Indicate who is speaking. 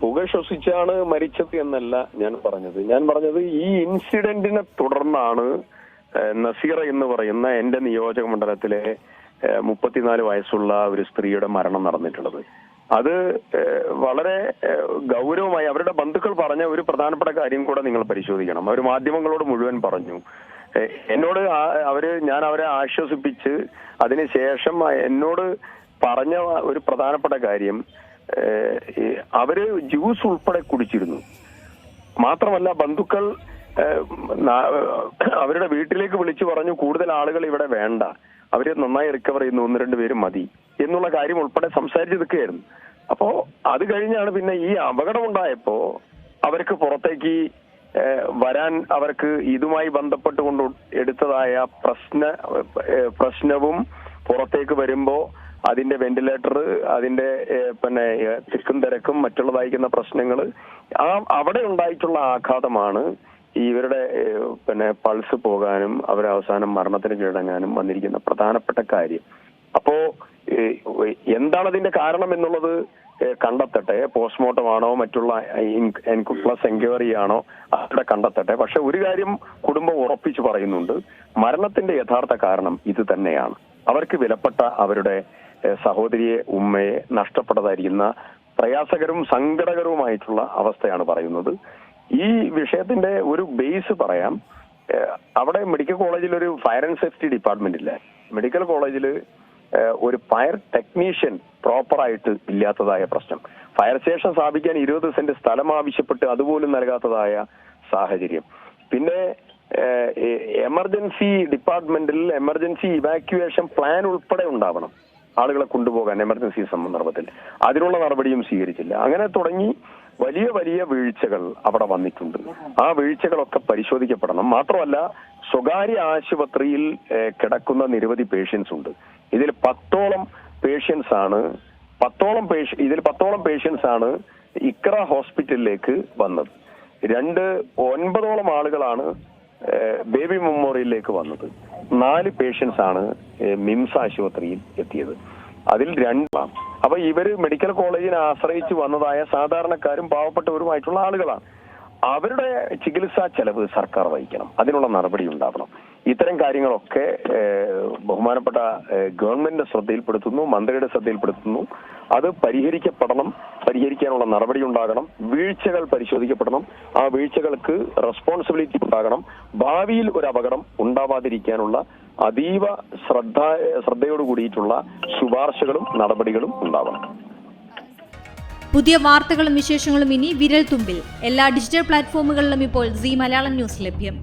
Speaker 1: പുക ശ്വസിച്ചാണ് മരിച്ചത് എന്നല്ല ഞാൻ പറഞ്ഞത് ഈ ഇൻസിഡന്റിനെ തുടർന്നാണ് നസീറ എന്ന് പറയുന്ന എന്റെ നിയോജക മണ്ഡലത്തിലെ 34 വയസ്സുള്ള ഒരു സ്ത്രീയുടെ മരണം നടന്നിട്ടുള്ളത്. അത് വളരെ ഗൗരവമായി അവരുടെ ബന്ധുക്കൾ പറഞ്ഞ ഒരു പ്രധാനപ്പെട്ട കാര്യം കൂടെ നിങ്ങൾ പരിശോധിക്കണം. അവർ മാധ്യമങ്ങളോട് മുഴുവൻ പറഞ്ഞു. എന്നോട് ഞാൻ അവരെ ആശ്വസിപ്പിച്ച് അതിനുശേഷം എന്നോട് പറഞ്ഞ ഒരു പ്രധാനപ്പെട്ട കാര്യം, അവര് ജ്യൂസ് ഉൾപ്പെടെ കുടിച്ചിരുന്നു. മാത്രമല്ല ബന്ധുക്കൾ അവരുടെ വീട്ടിലേക്ക് വിളിച്ചു പറഞ്ഞു കൂടുതൽ ആളുകൾ ഇവിടെ വേണ്ട, അവര് നന്നായി റിക്കവർ ചെയ്യുന്നു, 1-2 പേര് മതി എന്നുള്ള കാര്യം ഉൾപ്പെടെ സംസാരിച്ച് നിൽക്കുകയായിരുന്നു. അപ്പോ അത് കഴിഞ്ഞാണ് പിന്നെ ഈ അപകടം ഉണ്ടായപ്പോ അവർക്ക് പുറത്തേക്ക് വരാൻ അവർക്ക് ഇതുമായി ബന്ധപ്പെട്ടുകൊണ്ട് എടുത്തതായ പ്രശ്നവും പുറത്തേക്ക് വരുമ്പോ അതിന്റെ വെന്റിലേറ്റർ, അതിന്റെ തിക്കും തിരക്കും മറ്റുള്ളതായിരിക്കുന്ന പ്രശ്നങ്ങൾ, അവിടെ ഉണ്ടായിട്ടുള്ള ആഘാതമാണ് ഇവരുടെ പൾസ് പോകാനും അവരവസാനം മരണത്തിന് കീഴടങ്ങാനും വന്നിരിക്കുന്ന പ്രധാനപ്പെട്ട കാര്യം. അപ്പോ എന്താണ് അതിന്റെ കാരണം എന്നുള്ളത് കണ്ടെത്തട്ടെ. പോസ്റ്റ്മോർട്ടം ആണോ മറ്റുള്ള പ്ലസ് എൻക്വയറി ആണോ അവിടെ കണ്ടെത്തട്ടെ. പക്ഷെ ഒരു കാര്യം കുടുംബം ഉറപ്പിച്ചു പറയുന്നുണ്ട്, മരണത്തിന്റെ യഥാർത്ഥ കാരണം ഇത് തന്നെയാണ്. അവർക്ക് വിലപ്പെട്ട അവരുടെ സഹോദരിയെ, ഉമ്മയെ നഷ്ടപ്പെട്ടതായിരിക്കുന്ന പ്രയാസകരവും സങ്കടകരവുമായിട്ടുള്ള അവസ്ഥയാണ് പറയുന്നത്. ഈ വിഷയത്തിന്റെ ഒരു ബേസ് പറയാം. അവിടെ മെഡിക്കൽ കോളേജിൽ ഒരു ഫയർ ആൻഡ് സേഫ്റ്റി ഡിപ്പാർട്ട്മെന്റ് ഇല്ല. മെഡിക്കൽ കോളേജിൽ ഒരു ഫയർ ടെക്നീഷ്യൻ പ്രോപ്പറായിട്ട് ഇല്ലാത്തതായ പ്രശ്നം. ഫയർ സ്റ്റേഷൻ സ്ഥാപിക്കാൻ 20 സെന്റ് സ്ഥലം ആവശ്യപ്പെട്ട് അതുപോലും നൽകാത്തതായ സാഹചര്യം. പിന്നെ എമർജൻസി ഡിപ്പാർട്ട്മെന്റിൽ എമർജൻസി ഇവാക്യുവേഷൻ പ്ലാൻ ഉൾപ്പെടെ ഉണ്ടാവണം ആളുകളെ കൊണ്ടുപോകാൻ എമർജൻസി സന്ദർഭത്തിൽ. അതിനുള്ള നടപടിയും സ്വീകരിച്ചില്ല. അങ്ങനെ തുടങ്ങി വലിയ വലിയ വീഴ്ചകൾ അവിടെ വന്നിട്ടുണ്ട്. ആ വീഴ്ചകളൊക്കെ പരിശോധിക്കപ്പെടണം. മാത്രമല്ല സ്വകാര്യ ആശുപത്രിയിൽ കിടക്കുന്ന നിരവധി പേഷ്യൻസ് ഉണ്ട്. ഇതിൽ 10ഓളം പേഷ്യൻസ് ആണ് ഇക്ര ഹോസ്പിറ്റലിലേക്ക് വന്നത്. 9ഓളം ആളുകളാണ് ബേബി മെമ്മോറിയലിലേക്ക് വന്നത്. 4 പേഷ്യൻസ് ആണ് മിംസ് ആശുപത്രിയിൽ എത്തിയത്. അതിൽ 2 അപ്പൊ ഇവര് മെഡിക്കൽ കോളേജിനെ ആശ്രയിച്ച് വന്നതായ സാധാരണക്കാരും പാവപ്പെട്ടവരുമായിട്ടുള്ള ആളുകളാണ്. അവരുടെ ചികിത്സാ ചെലവ് സർക്കാർ വഹിക്കണം. അതിനുള്ള നടപടി ഉണ്ടാവണം. ഇത്തരം കാര്യങ്ങളൊക്കെ ബഹുമാനപ്പെട്ട ഗവൺമെന്റിന്റെ ശ്രദ്ധയിൽപ്പെടുത്തുന്നു, മന്ത്രിയുടെ ശ്രദ്ധയിൽപ്പെടുത്തുന്നു. അത് പരിഹരിക്കാനുള്ള നടപടി ഉണ്ടാകണം. വീഴ്ചകൾ പരിശോധിക്കപ്പെടണം. ആ വീഴ്ചകൾക്ക് റെസ്പോൺസിബിലിറ്റി ഉണ്ടാകണം. ഭാവിയിൽ ഒരു അപകടം ഉണ്ടാവാതിരിക്കാനുള്ള അതീവ ശ്രദ്ധയോട് കൂടിയിട്ടുള്ള ശുപാർശകളും നടപടികളും ഉണ്ടാവണം.
Speaker 2: പുതിയ വാർത്തകളും വിശേഷങ്ങളും ഇനി വിരൽ തുമ്പിൽ. എല്ലാ ഡിജിറ്റൽ പ്ലാറ്റ്ഫോമുകളിലും ഇപ്പോൾ സീ മലയാളം ന്യൂസ് ലഭ്യം.